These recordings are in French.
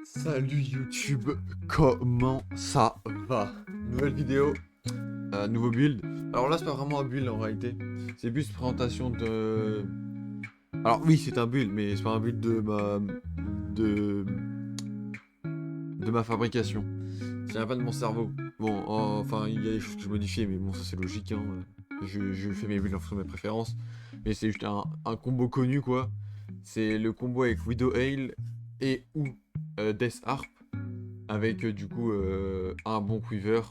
Salut YouTube, comment ça va? Nouvelle vidéo, nouveau build. Alors là c'est pas vraiment un build en réalité, c'est plus présentation de... Alors oui c'est un build mais c'est pas un build de, de ma fabrication. Ça vient pas de mon cerveau. Bon enfin il y a des choses que je modifie mais bon ça c'est logique hein. Je fais mes builds en fonction de mes préférences. Mais c'est juste un combo connu quoi. C'est le combo avec Widow Ale et ou Death Harp. Avec du coup un bon quiver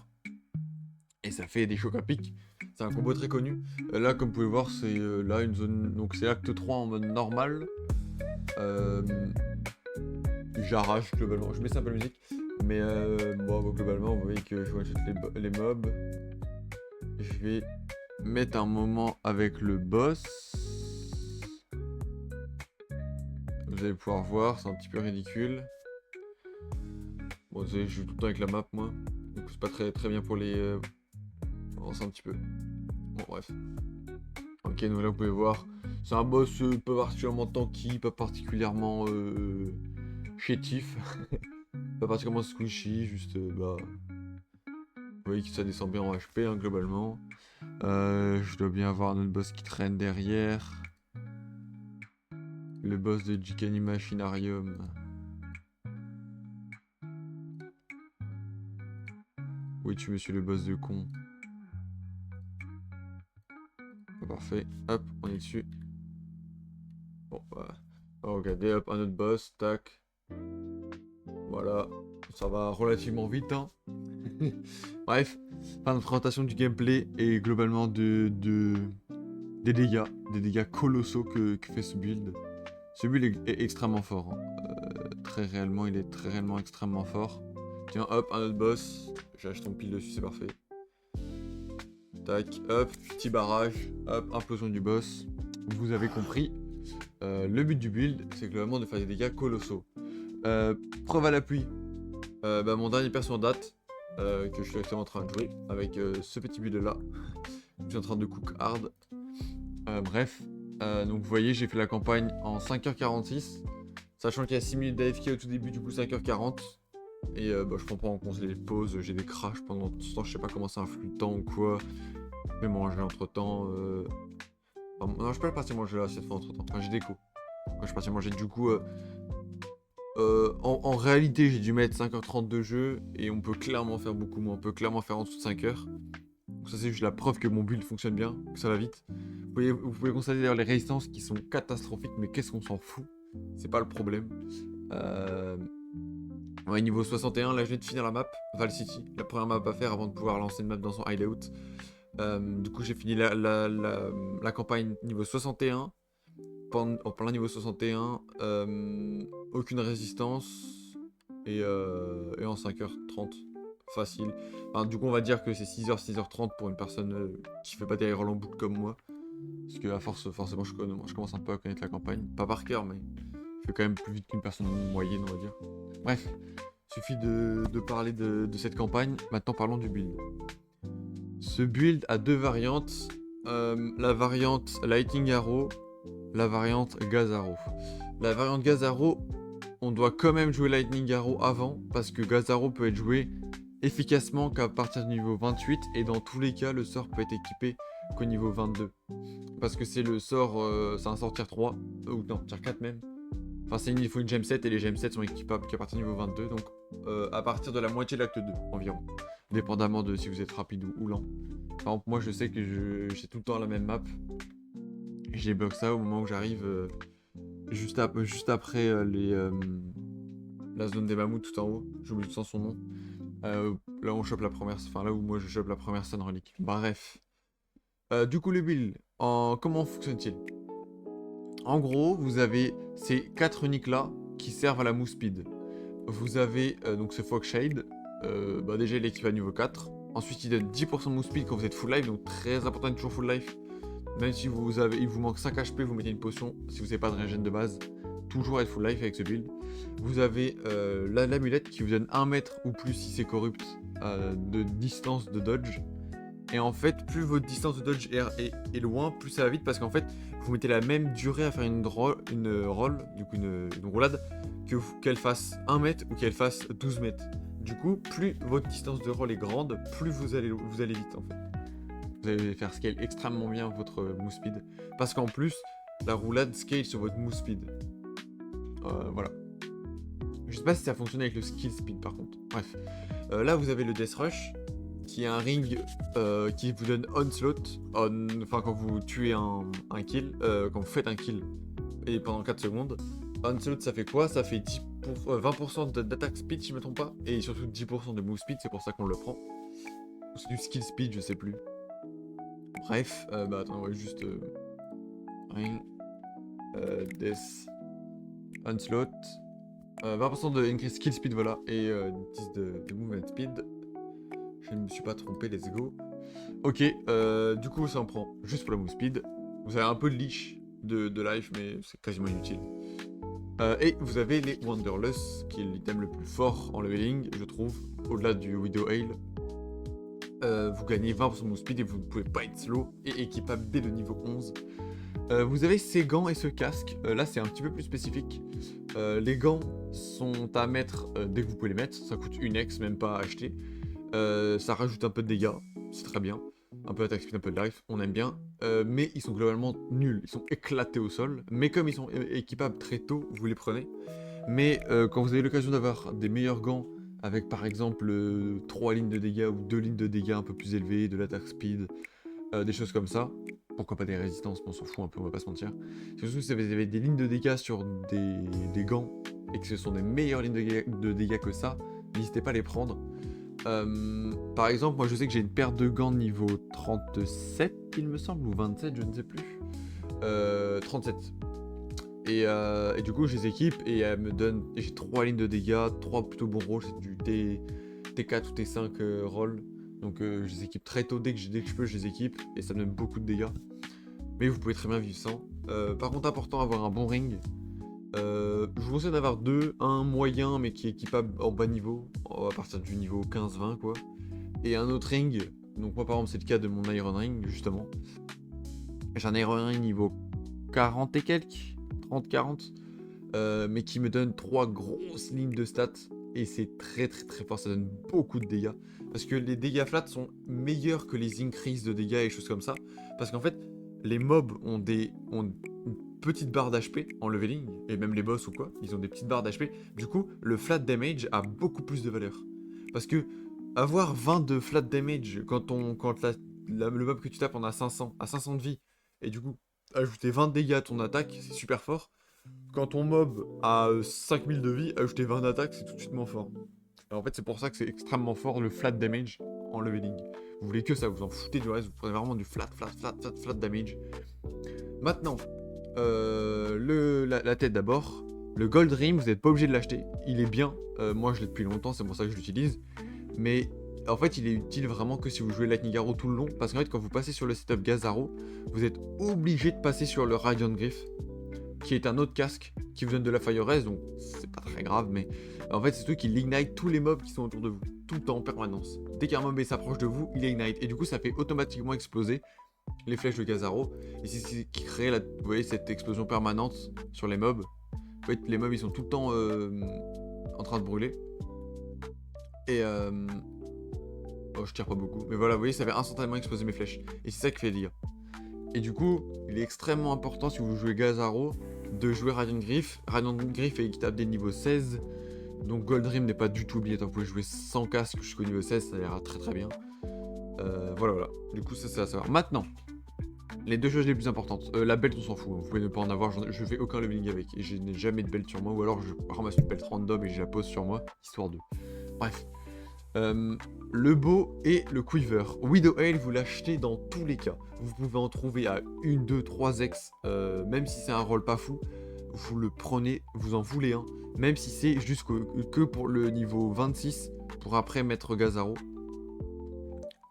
et ça fait des chocs à pic. C'est un combo très connu. Là comme vous pouvez voir c'est là une zone, donc c'est acte 3 en mode normal. Euh, J'arrache globalement, je mets ça un peu la musique. Mais bon globalement vous voyez que je one shot les mobs. Je vais mettre un moment avec le boss. Vous allez pouvoir voir, c'est un petit peu ridicule. Bon, vous savez, je joue tout le temps avec la map, moi. Donc c'est pas très bien pour les... On un petit peu. Bon, bref. Ok, donc là, vous pouvez voir. C'est un boss pas particulièrement tanky, pas particulièrement chétif. Pas particulièrement squishy, juste, bah... Vous voyez que ça descend bien en HP, hein, globalement. Je dois bien avoir notre boss qui traîne derrière. Le boss de Jikani Machinarium. Oui, tu monsieur le boss de con. Parfait, hop, on est dessus. Bon, bah, regardez, hop, un autre boss, tac. Voilà, ça va relativement vite, hein. Bref, fin de présentation du gameplay et globalement des dégâts colossaux que fait ce build. Ce build est extrêmement fort, hein. Très réellement, il est très réellement extrêmement fort. Tiens, hop, un autre boss. J'ai ton pile dessus, c'est parfait. Tac, hop, petit barrage, hop, implosion du boss. Vous avez compris. Le but du build, c'est globalement de faire des dégâts colossaux. Preuve à l'appui, mon dernier perso en date, que je suis actuellement en train de jouer, avec ce petit build là. Je suis en train de cook hard. Bref, donc vous voyez, j'ai fait la campagne en 5h46, sachant qu'il y a 6 minutes d'AFK au tout début, du coup 5h40. Et bah, je prends pas en compte les pauses, j'ai des crashs pendant tout ce temps, je sais pas comment ça influe le temps ou quoi. Je vais manger entre temps. Enfin, non, je peux pas partir manger là cette fois entre temps. Enfin, j'ai déco. Quand je suis parti manger, du coup, en réalité, j'ai dû mettre 5h30 de jeu et on peut clairement faire beaucoup moins. On peut clairement faire en dessous de 5h. Donc, ça, c'est juste la preuve que mon build fonctionne bien, que ça va vite. Vous pouvez constater d'ailleurs les résistances qui sont catastrophiques, mais qu'est-ce qu'on s'en fout? C'est pas le problème. Ouais, niveau 61, là je viens de finir la map, Val City, la première map à faire avant de pouvoir lancer une map dans son hideout. Du coup j'ai fini la campagne niveau 61, en plein niveau 61, aucune résistance, et en 5h30, facile. Enfin, du coup on va dire que c'est 6h, 6h30 pour une personne qui fait pas des roll en boucle comme moi. Parce que à force, forcément je commence un peu à connaître la campagne, pas par cœur mais je fais quand même plus vite qu'une personne moyenne on va dire. Bref. Suffit de parler de cette campagne, maintenant parlons du build. Ce build a deux variantes, la variante Lightning Arrow, la variante Gaz Arrow. La variante Gaz Arrow, on doit quand même jouer Lightning Arrow avant, parce que Gaz Arrow peut être joué efficacement qu'à partir du niveau 28, et dans tous les cas, le sort peut être équipé qu'au niveau 22. Parce que c'est le sort, c'est un sort tier 3, ou non, tier 4 même. Enfin, il faut une gem 7 et les gem 7 sont équipables qu'à partir du niveau 22, donc à partir de la moitié de l'acte 2 environ, dépendamment de si vous êtes rapide ou lent. Par exemple, moi je sais que j'ai tout le temps la même map, j'ai bloqué ça au moment où j'arrive juste après la zone des mammouths tout en haut, j'oublie tout le temps son nom, là où on chope la première, enfin là où moi je chope la première Sun Relic. Bref, du coup le build, comment fonctionne-t-il? En gros, vous avez ces 4 uniques là qui servent à la move speed. Vous avez donc ce Fog Shade, bah déjà il est équipé à niveau 4. Ensuite il donne 10% de move speed quand vous êtes full life, donc très important d'être toujours full life. Même si il vous manque 5 HP, vous mettez une potion, si vous n'avez pas de régène de base, toujours être full life avec ce build. Vous avez l'amulette qui vous donne 1 mètre ou plus si c'est corrupt de distance de dodge. Et en fait, plus votre distance de dodge est loin, plus ça va vite parce qu'en fait, vous mettez la même durée à faire une roll, du coup une roulade, qu'elle fasse 1 mètre ou qu'elle fasse 12 mètres. Du coup, plus votre distance de roll est grande, plus vous allez vite en fait. Vous allez faire scale extrêmement bien votre move speed. Parce qu'en plus, la roulade scale sur votre move speed. Voilà. Je sais pas si ça fonctionne avec le skill speed par contre. Bref. Là, vous avez le Death Rush, qui est un ring qui vous donne onslaught, enfin quand vous tuez un kill, quand vous faites un kill, et pendant 4 secondes. Onslaught, ça fait quoi? Ça fait 20% d'attaque speed, si je me trompe pas, et surtout 10% de move speed, c'est pour ça qu'on le prend. C'est du skill speed, je sais plus. Bref, bah attends, on va juste... ring, Death, Onslaught, 20% de increase skill speed, voilà, et 10 de movement speed. Je ne me suis pas trompé, let's go. Ok, du coup ça en prend juste pour la move speed. Vous avez un peu de leash de life, mais c'est quasiment inutile. Et vous avez les Wanderlust, qui est l'item le plus fort en leveling, je trouve, au-delà du Widow Ale. Vous gagnez 20% de move speed et vous ne pouvez pas être slow et équipable dès le niveau 11. Vous avez ces gants et ce casque, là c'est un petit peu plus spécifique. Les gants sont à mettre dès que vous pouvez les mettre, ça coûte une X, même pas à acheter. Ça rajoute un peu de dégâts, c'est très bien. Un peu d'attaque speed, un peu de life, on aime bien. Mais ils sont globalement nuls, ils sont éclatés au sol. Mais comme ils sont équipables très tôt, vous les prenez. Mais quand vous avez l'occasion d'avoir des meilleurs gants, avec par exemple 3 lignes de dégâts ou 2 lignes de dégâts un peu plus élevées, de l'attaque speed, des choses comme ça. Pourquoi pas des résistances, on s'en fout un peu, on va pas se mentir. Surtout si vous avez des lignes de dégâts sur des gants, et que ce sont des meilleures lignes de dégâts que ça, n'hésitez pas à les prendre. Par exemple, moi je sais que j'ai une paire de gants niveau 37, il me semble, ou 27, je ne sais plus. 37. Et du coup, je les équipe et elle me donne. J'ai 3 lignes de dégâts, 3 plutôt bons rolls, c'est du T4 ou T5 roll. Donc je les équipe très tôt, dès que je peux, je les équipe et ça me donne beaucoup de dégâts. Mais vous pouvez très bien vivre sans. Par contre, important d'avoir un bon ring. Je vous conseille d'avoir un moyen mais qui est équipable en bas niveau, à partir du niveau 15-20 quoi. Et un autre ring, donc moi par exemple c'est le cas de mon Iron Ring justement. J'ai un Iron Ring niveau 40 et quelques, 30-40, mais qui me donne 3 grosses lignes de stats. Et c'est très très très fort, ça donne beaucoup de dégâts. Parce que les dégâts flat sont meilleurs que les increases de dégâts et choses comme ça. Parce qu'en fait, les mobs ont une petite barre d'HP en leveling, et même les boss ou quoi, ils ont des petites barres d'HP. Du coup, le flat damage a beaucoup plus de valeur. Parce que avoir 20 de flat damage quand le mob que tu tapes en a 500, à 500 de vie, et du coup, ajouter 20 de dégâts à ton attaque, c'est super fort. Quand ton mob a 5000 de vie, ajouter 20 d'attaque, c'est tout de suite moins fort. Alors en fait, c'est pour ça que c'est extrêmement fort le flat damage en leveling. Vous voulez que ça, vous en foutez du reste, vous prenez vraiment du flat damage. Maintenant, la tête d'abord. Le Gold Rim, vous n'êtes pas obligé de l'acheter. Il est bien. Moi, je l'ai depuis longtemps, c'est pour ça que je l'utilise. Mais en fait, il est utile vraiment que si vous jouez Lightning Arrow tout le long. Parce qu'en fait, quand vous passez sur le setup Gaz Arrow, vous êtes obligé de passer sur le Radiant Griff, qui est un autre casque qui vous donne de la Fire Res, donc c'est pas très grave, mais en fait, c'est tout qui ignite tous les mobs qui sont autour de vous, tout le temps en permanence. Dès qu'un mob s'approche de vous, il ignite, et du coup, ça fait automatiquement exploser les flèches de Gazaro, et c'est ce qui crée vous voyez, cette explosion permanente sur les mobs. En fait, les mobs ils sont tout le temps en train de brûler. Et oh, je tire pas beaucoup, mais voilà, vous voyez, ça fait instantanément exploser mes flèches, et c'est ça qui fait les dégâts. Et du coup, il est extrêmement important si vous jouez Gazaro de jouer Radiant Griff. Radiant Griff est équitable dès niveau 16, donc Gold Rim n'est pas du tout obligatoire. Vous pouvez jouer sans casque jusqu'au niveau 16, ça ira très très bien. Voilà. Du coup, ça c'est à savoir. Maintenant, les deux choses les plus importantes. La belt, on s'en fout. Vous pouvez ne pas en avoir. Je fais aucun leveling avec. Et je n'ai jamais de belt sur moi. Ou alors je ramasse une belt random et je la pose sur moi, histoire de. Bref. Le bow et le quiver. Widow Ale, vous l'achetez dans tous les cas. Vous pouvez en trouver à 1, 2, 3 ex. Même si c'est un rôle pas fou, vous le prenez, vous en voulez un. Même si c'est juste que pour le niveau 26, pour après mettre Gazaro.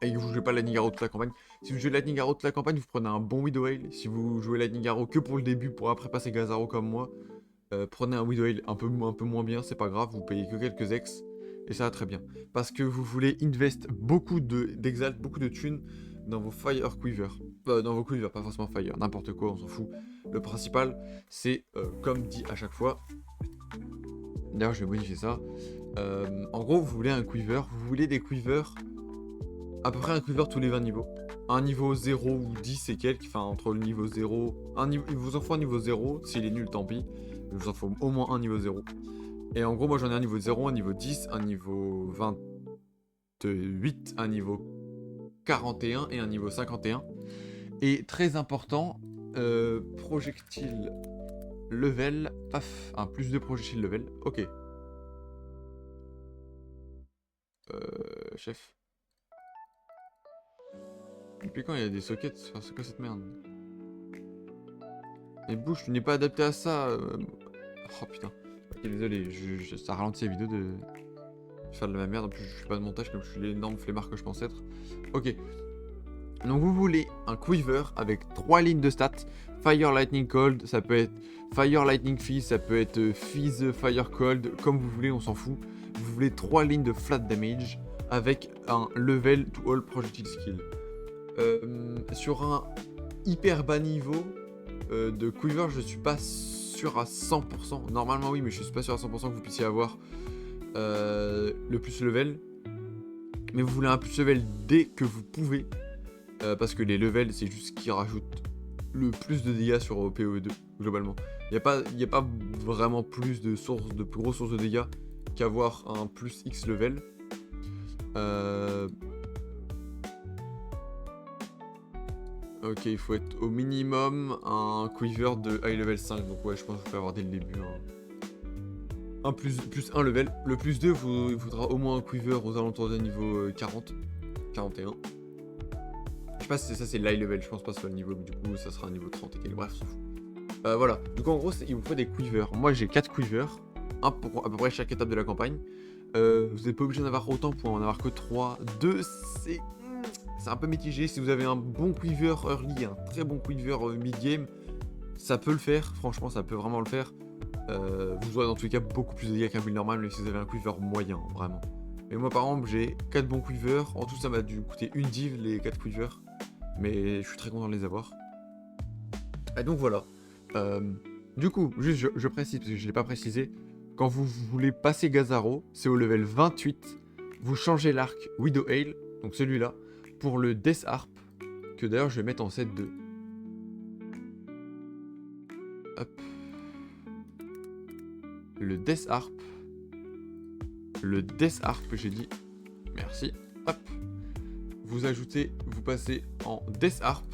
Et vous jouez pas Lightning Arrow toute la campagne. Si vous jouez Lightning Arrow toute la campagne, vous prenez un bon Widow Ale. Si vous jouez Lightning Arrow que pour le début, pour après passer Gazaro comme moi, prenez un Widow Ale un peu moins bien, c'est pas grave, vous payez que quelques ex. Et ça va très bien. Parce que vous voulez invest beaucoup d'exalt, beaucoup de thunes dans vos Fire Quiver. Dans vos Quiver, pas forcément Fire, n'importe quoi, on s'en fout. Le principal, c'est, comme dit à chaque fois, d'ailleurs je vais modifier ça, en gros vous voulez un Quiver, vous voulez des Quivers, à peu près un Quiver tous les 20 niveaux. Un niveau 0 ou 10 et quelques, enfin entre le niveau 0, il vous en faut un niveau 0, s'il est nul tant pis, il vous en faut au moins un niveau 0. Et en gros moi j'en ai un niveau 0, un niveau 10, un niveau 28, un niveau 41 et un niveau 51. Et très important, projectile level, paf, un plus de projectile level, ok. Chef. Depuis quand il y a des sockets? Enfin, c'est quoi cette merde? Et bouge, tu n'es pas adapté à ça. Oh putain. Ok, désolé, ça ralentit la vidéo de faire de la merde. En plus, je fais pas de montage comme je suis l'énorme flemmard que je pense être. Ok. Donc, vous voulez un Quiver avec 3 lignes de stats. Fire, Lightning, Cold. Ça peut être Fire, Lightning, Fizz. Ça peut être Fizz, Fire, Cold. Comme vous voulez, on s'en fout. Vous voulez 3 lignes de flat damage avec un level to all projectile skill. Sur un hyper bas niveau de Quiver, je suis pas sûr à 100%. Normalement oui, mais je suis pas sûr à 100% que vous puissiez avoir le plus level. Mais vous voulez un plus level dès que vous pouvez. Parce que les levels, c'est juste ce qui rajoute le plus de dégâts sur PoE2, globalement. Il n'y a pas vraiment plus de plus grosses sources de dégâts qu'avoir un plus X level. Ok, il faut être au minimum un Quiver de high level 5, donc ouais, je pense qu'il faut avoir dès le début un plus 1 level. Le plus 2, il faudra au moins un Quiver aux alentours d'un niveau 40, 41. Je sais pas si ça c'est l'high level, je pense pas que ce soit le niveau, mais du coup ça sera un niveau 30 et quelques, bref, s'en fout. Voilà, donc en gros il vous faut des Quivers. Moi j'ai 4 Quivers, un pour à peu près chaque étape de la campagne. Vous n'êtes pas obligé d'en avoir autant pour en avoir que 3. 2, c'est un peu mitigé. Si vous avez un bon Quiver early, un très bon Quiver mid-game, ça peut le faire. Franchement, ça peut vraiment le faire. Vous aurez dans tous les cas beaucoup plus de dégâts qu'un build normal, même si vous avez un Quiver moyen, vraiment. Mais moi, par exemple, j'ai 4 bons Quivers. En tout, ça m'a dû coûter une div, les 4 Quivers. Mais je suis très content de les avoir. Et donc voilà. Du coup, juste je précise, parce que je ne l'ai pas précisé. Quand vous voulez passer Gazaro, c'est au level 28. Vous changez l'arc Widow Ale, donc celui-là, pour le Death Harp, que d'ailleurs je vais mettre en set 2. Hop. Le Death Harp. Le Death Harp, j'ai dit. Merci. Hop. Vous ajoutez, vous passez en Death Harp.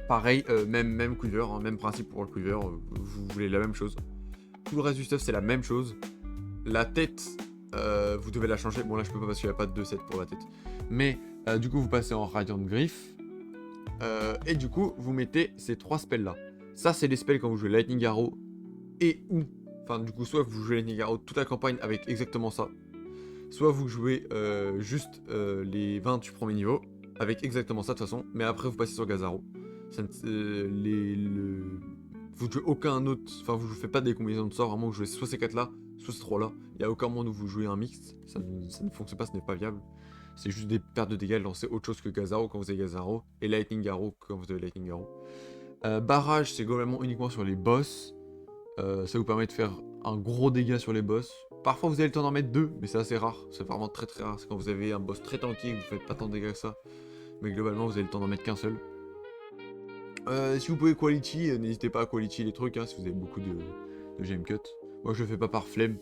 Pareil, même Quiver, hein, même principe pour le Quiver. Vous voulez la même chose. Tout le reste du stuff, c'est la même chose. La tête, vous devez la changer. Bon, là, je peux pas parce qu'il n'y a pas de 2 sets pour la tête. Mais du coup, vous passez en Radiant Griff. Et du coup, vous mettez ces 3 spells là. Ça, c'est les spells quand vous jouez Lightning Arrow et ou. Enfin, du coup, soit vous jouez Lightning Arrow toute la campagne avec exactement ça. Soit vous jouez juste les 28 premiers niveaux avec exactement ça de toute façon. Mais après, vous passez sur Gazaro. Vous jouez aucun autre. Enfin, vous ne faites pas des combinaisons de sorts. Vraiment, vous jouez soit ces 4 là, soit ces 3 là. Il n'y a aucun moment où vous jouez un mix. Ça ne fonctionne pas, ce n'est pas viable. C'est juste des pertes de dégâts lancer autre chose que Gazaro quand vous avez Gazaro. Et Lightning Arrow quand vous avez Lightning Arrow. Barrage, c'est globalement uniquement sur les boss. Ça vous permet de faire un gros dégât sur les boss. Parfois vous avez le temps d'en mettre 2, mais c'est assez rare. C'est vraiment très très rare. C'est quand vous avez un boss très tanky et que vous faites pas tant de dégâts que ça. Mais globalement vous avez le temps d'en mettre qu'un seul. Si vous pouvez quality, n'hésitez pas à quality les trucs, hein, si vous avez beaucoup de gem cut. Moi je le fais pas par flemme,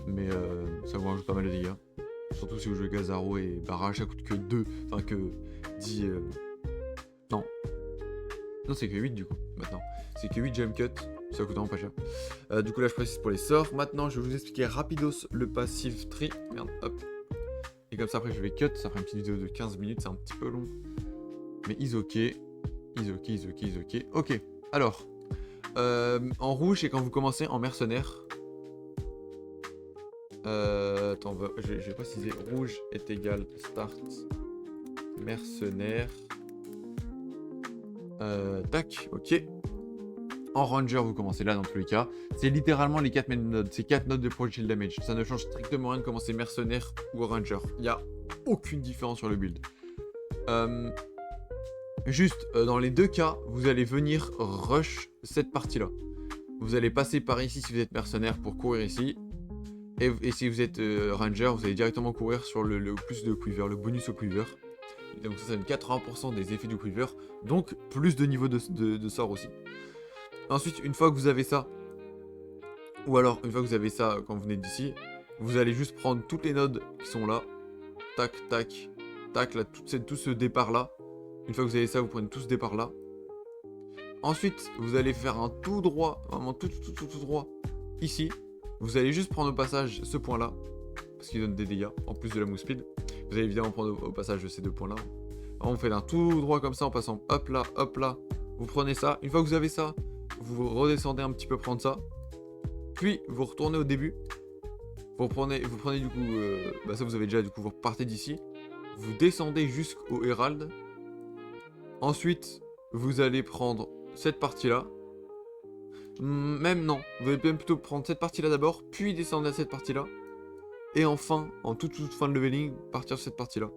mais ça vous rajoute pas mal de dégâts. Surtout si vous jouez Gazaro et Barrage, ça coûte que 2, enfin que 10... Non, c'est que 8 du coup, maintenant. C'est que 8 gem cut, ça coûte vraiment pas cher. Du coup là je précise pour les sorts. Maintenant je vais vous expliquer rapidos le passive tree. Merde, hop. Et comme ça après je vais cut, ça fera une petite vidéo de 15 minutes, c'est un petit peu long. Mais is ok. Ok, alors. En rouge, c'est quand vous commencez en mercenaire. Attends, je vais préciser. Rouge est égal start mercenaire. Tac, ok. En Ranger, vous commencez là dans tous les cas. C'est littéralement les 4 mêmes nodes. C'est 4 nodes de projectile damage. Ça ne change strictement rien de commencer mercenaire ou Ranger. Il n'y a aucune différence sur le build. Juste, dans les deux cas, vous allez venir rush cette partie-là. Vous allez passer par ici si vous êtes mercenaire pour courir ici. Et si vous êtes Ranger, vous allez directement courir sur le plus de Quiver, le bonus au Quiver. Donc ça donne 80% des effets du Quiver. Donc plus de niveau de sort aussi. Ensuite, une fois que vous avez ça, ou alors une fois que vous avez ça quand vous venez d'ici, vous allez juste prendre toutes les nodes qui sont là. Tac, tac, tac, là, tout ce départ-là. Une fois que vous avez ça, vous prenez tout ce départ-là. Ensuite, vous allez faire un tout droit, vraiment tout droit, ici. Vous allez juste prendre au passage ce point-là, parce qu'il donne des dégâts, en plus de la move speed. Vous allez évidemment prendre au passage ces deux points-là. On fait un tout droit comme ça, en passant hop là, vous prenez ça. Une fois que vous avez ça, vous redescendez un petit peu prendre ça. Puis, vous retournez au début. Vous prenez du coup, ça vous avez déjà, du coup, vous repartez d'ici. Vous descendez jusqu'au Herald. Ensuite, vous allez prendre cette partie-là. Même non, vous allez même plutôt prendre cette partie-là d'abord, puis descendre à cette partie-là. Et enfin, en toute fin de leveling, partir sur cette partie-là.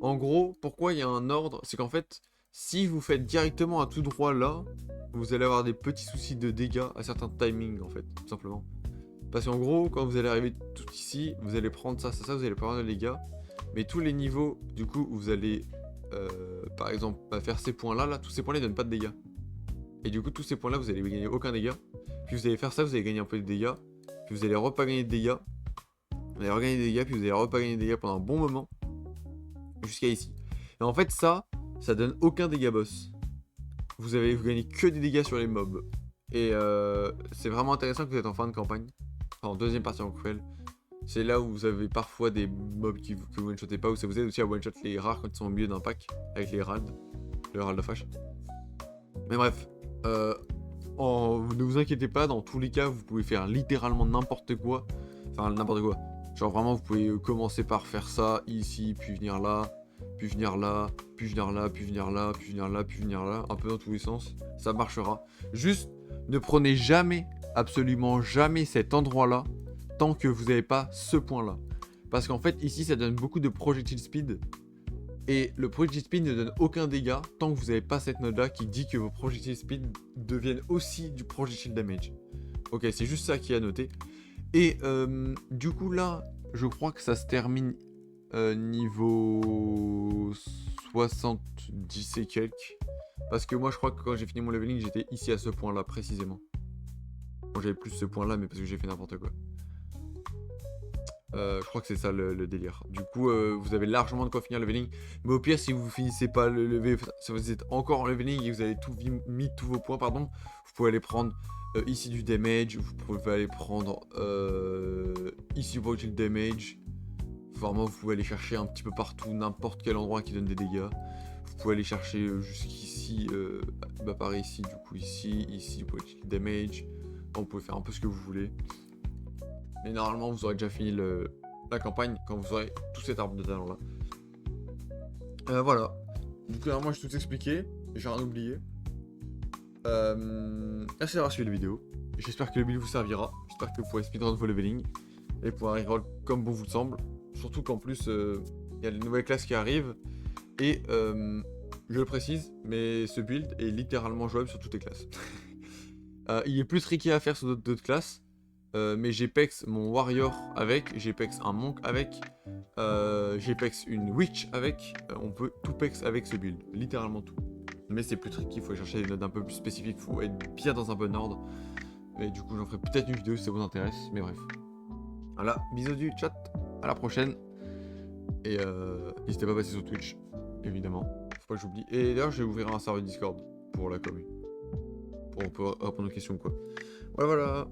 En gros, pourquoi il y a un ordre? C'est qu'en fait, si vous faites directement à tout droit là, vous allez avoir des petits soucis de dégâts à certains timings en fait, tout simplement. Parce qu'en gros, quand vous allez arriver tout ici, vous allez prendre ça, vous allez prendre les dégâts. Mais tous les niveaux, du coup, vous allez, par exemple, faire ces points-là, tous ces points-là, ils donnent pas de dégâts. Et du coup, tous ces points-là, vous allez gagner aucun dégât. Puis vous allez faire ça, vous allez gagner un peu de dégâts. Puis vous allez repas gagner de dégâts. Vous allez regagner des dégâts, puis vous allez repas gagner des dégâts pendant un bon moment. Jusqu'à ici. Et en fait, ça donne aucun dégât boss. Vous gagnez que des dégâts sur les mobs. Et c'est vraiment intéressant que vous êtes en fin de campagne. Enfin, en deuxième partie en cruel. C'est là où vous avez parfois des mobs que vous one-shotez pas, ou ça vous aide aussi à one-shot les rares quand ils sont au milieu d'un pack, avec les Herald, le Herald of Ash. Mais bref, ne vous inquiétez pas, dans tous les cas, vous pouvez faire littéralement n'importe quoi. Enfin, n'importe quoi. Genre vraiment, vous pouvez commencer par faire ça, ici, puis venir là, puis venir là, puis venir là, puis venir là, puis venir là, puis venir là, un peu dans tous les sens. Ça marchera. Juste, ne prenez jamais, absolument jamais cet endroit-là, tant que vous n'avez pas ce point-là. Parce qu'en fait, ici, ça donne beaucoup de projectile speed. Et le projectile speed ne donne aucun dégât tant que vous n'avez pas cette node-là qui dit que vos projectile speed deviennent aussi du projectile damage. Ok, c'est juste ça qui est à noter. Et du coup, là, je crois que ça se termine niveau 70 et quelques. Parce que moi, je crois que quand j'ai fini mon leveling, j'étais ici à ce point-là, précisément. Bon, j'avais plus ce point-là, mais parce que j'ai fait n'importe quoi. Je crois que c'est ça le délire. Du coup, vous avez largement de quoi finir le leveling. Mais au pire, si vous finissez pas le level, si vous êtes encore en leveling et vous avez mis tous vos points, pardon, vous pouvez aller prendre ici du damage. Vous pouvez aller prendre ici du damage. Vraiment, vous pouvez aller chercher un petit peu partout, n'importe quel endroit qui donne des dégâts. Vous pouvez aller chercher jusqu'ici, par ici, du coup ici, du damage. Vous pouvez faire un peu ce que vous voulez. Mais normalement, vous aurez déjà fini la campagne quand vous aurez tout cet arbre de talent là. Voilà. Du coup, alors, moi, j'ai tout expliqué. J'ai rien oublié. Merci d'avoir suivi la vidéo. J'espère que le build vous servira. J'espère que vous pourrez speedrun vos leveling et pouvoir reroll comme bon vous le semble. Surtout qu'en plus, il y a les nouvelles classes qui arrivent. Et je le précise, mais ce build est littéralement jouable sur toutes les classes. Il est plus tricky à faire sur d'autres classes. Mais j'ai pex mon warrior avec, j'ai pex un monk avec, j'ai pex une witch avec, on peut tout pex avec ce build, littéralement tout. Mais c'est plus tricky, il faut chercher des nodes un peu plus spécifiques, il faut être bien dans un bon ordre. Et du coup j'en ferai peut-être une vidéo si ça vous intéresse, mais bref. Voilà, bisous du chat, à la prochaine. Et n'hésitez pas à passer sur Twitch, évidemment, faut pas que j'oublie. Et d'ailleurs je vais ouvrir un serveur Discord pour la commune, pour répondre aux questions quoi. Voilà.